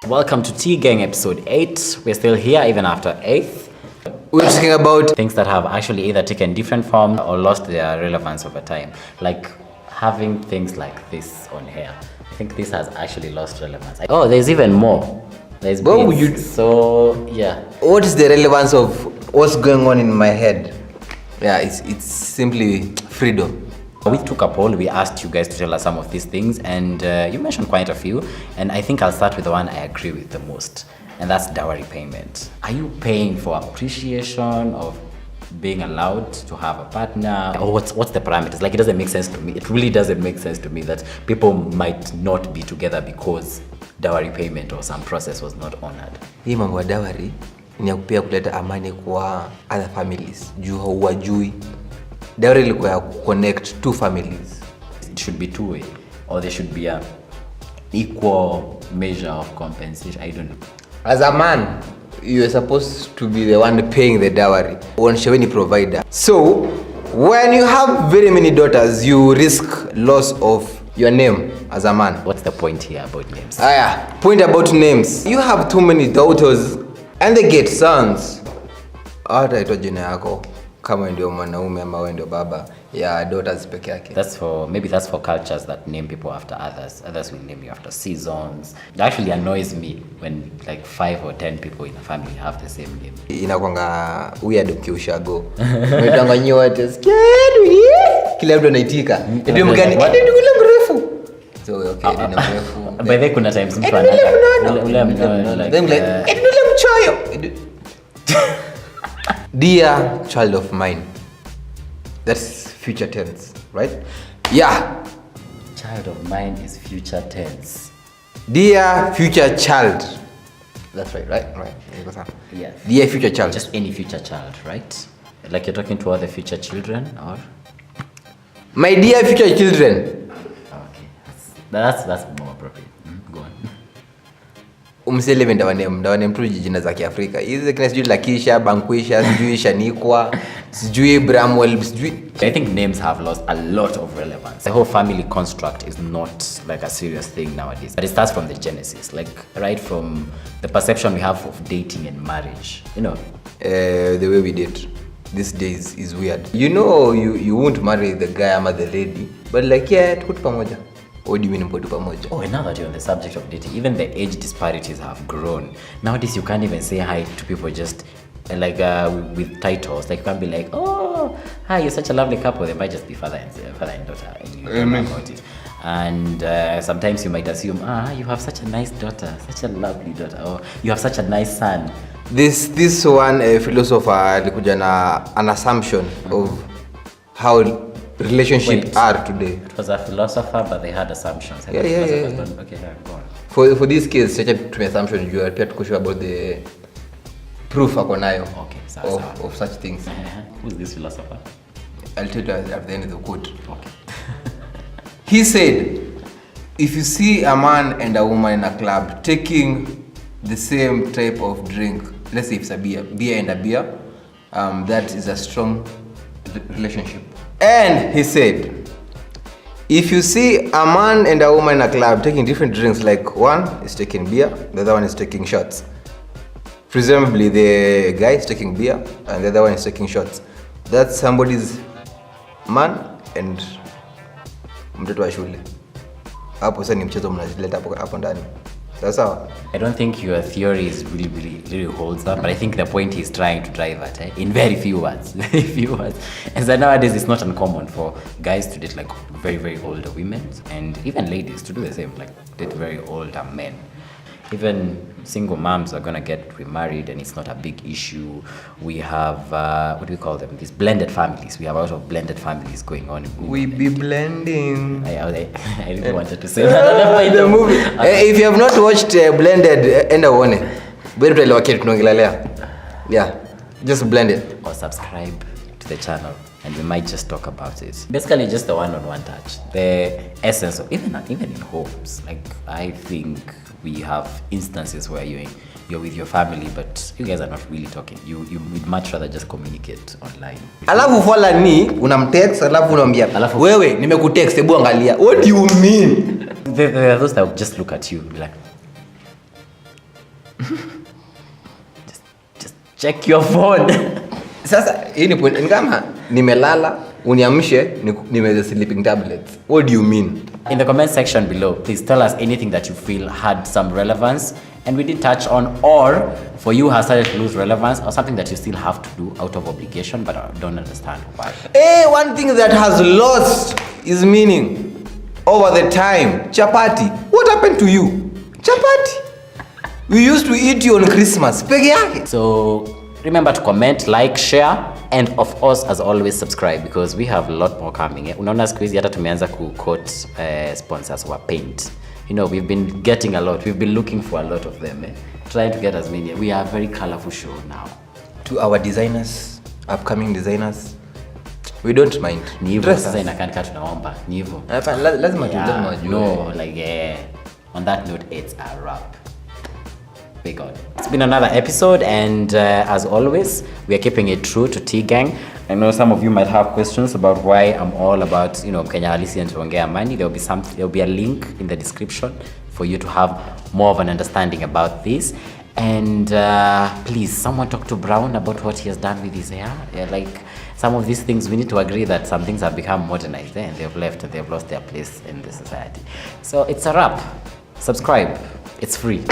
Welcome to Tea Gang episode 8. We're still here even after 8th. We're talking about things that have actually either taken different forms or lost their relevance over time. Like having things like this on here. I think this has actually lost relevance. Oh, there's even more. There's beads. So yeah. What is the relevance of what's going on in my head? Yeah, it's simply freedom. We took a poll. We asked you guys to tell us some of these things, and you mentioned quite a few. And I think I'll start with the one I agree with the most, and that's dowry payment. Are you paying for appreciation of being allowed to have a partner, or what's the parameters? Like, it doesn't make sense to me. It really doesn't make sense to me that people might not be together because dowry payment or some process was not honored. Hii mambo ya dowry ni pia kuleta amani kwa other families. Juu hawajui dowry ilikuwa ya connect two families. It should be two-way, or there should be a equal measure of compensation. I don't know. As a man, you are supposed to be the one paying the dowry. Unanishaweni provider. So, when you have very many daughters, you risk loss of your name as a man. What's the point here about names? Point about names. You have too many daughters and they get sons. Hata ito jina yako kama ndio mwanaume ama wewe ndio baba ya daughters peke yake. That's for cultures that name people after others. Others will name you after seasons. It actually annoys me when like 5 or 10 people in a family have the same name. Inakwanga weird ukiushago. Unadanganywa wote. Kila mtu anaitika. Ndio mgani? Ndio mrefu. So okay, ndio mrefu. By the way, kuna times mtu anaanza ule like mchoyo. Dear child of mine. That's future tense, right? Yeah. Child of mine is future tense. Dear future child. That's right? Right. Yeah. Dear future child. Just any future child, right? Like you're talking to all the future children, or? My dear future children. Okay. That's more appropriate. Go on. Umseleve ndawane mtu jina za Kiafrika. Hizi kina sijui Lakisha, Bankwisha, sijui Shanikwa, sijui Bramwell, sijui. I think names have lost a lot of relevance. The whole family construct is not like a serious thing nowadays. But it starts from the genesis, like right from the perception we have of dating and marriage. You know, the way we date these days is weird. You know, you won't marry the guy or the lady, but like yeah, tuko pamoja. What do you mean mpotu pamoja? Oh, and now that you're on the subject of dating, even the age disparities have grown. Nowadays, you can't even say hi to people just like with titles. Like you can't be like, oh, hi, you're such a lovely couple. They might just be father and daughter, and you don't know about it. And sometimes you might assume, you have such a nice daughter, such a lovely daughter, or you have such a nice son. This one philosopher alikuja na an assumption of how relationships are today. It was a philosopher, but they had assumptions. Yeah. Okay, go on. For this case, such a assumption, you are to show about the proof akonayo of such things. Who's this philosopher? I'll tell you at the end of the quote. Okay. He said, if you see a man and a woman in a club taking the same type of drink, let's say it's a beer and a beer, that is a strong relationship. And he said, if you see a man and a woman in a club taking different drinks, like one is taking beer, the other one is taking shots. Presumably the guy is taking beer and the other one is taking shots. That's somebody's man and mtoto wa shule. Hapo sasa ni mchezo mnaleta hapo ndani. Sawa. I don't think your theory is really holds up, but I think the point he's trying to drive at, in very few words. And so nowadays it's not uncommon for guys to date like very, very older women, and even ladies to do the same, like date very older men. Even single moms are gonna get remarried, and it's not a big issue. We have what do we call them? These blended families. We have a lot of blended families going on. We be blending. I really wanted to say that. The movie. If you have not watched Blended, enda uone. Bado tuelewa kitu tunaongelea. Yeah, just blend it or subscribe to the channel, and we might just talk about it. Basically, just the one-on-one touch. The essence of even in homes. Like I think we have instances where you're with your family, but you guys are not really talking. You would much rather just communicate online. Alafu follow ni unamtext, alafu unamwambia wewe nimekutext, hebu angalia. What do you mean? There are those that will just look at you like, just check your phone. Sasa hii ni point, kama nimelala uniamshe nimeze sleeping tablets. What do you mean? In the comment section below, please tell us anything that you feel had some relevance and we did touch on, or for you has started to lose relevance, or something that you still have to do out of obligation but don't understand why. Hey, one thing that has lost its meaning over the time. Chapati. What happened to you? Chapati. We used to eat you on Christmas. Peke yake. So remember to comment, like, share, and of course, as always, subscribe because we have a lot more coming. Unaona siku hizi hata tumeanza ku-quote sponsors wa paint. You know, we've been getting a lot. We've been looking for a lot of them. Trying to get as many. We are a very colorful show now. To our designers, upcoming designers, we don't mind. Ni hivyo sasa inakaa tunaomba. Ni hivyo. Lazima wajue. No, like on that note, it's a wrap. Big God. It's been another episode, and as always, we are keeping it true to T-Gang. I know some of you might have questions about why I'm all about, Kenya Halisi and Tuongea Money. There'll be a link in the description for you to have more of an understanding about this. And please, someone talk to Brown about what he has done with his hair. Yeah, like some of these things, we need to agree that some things have become modernized and they've left and they've lost their place in the society. So it's a wrap. Subscribe. It's free.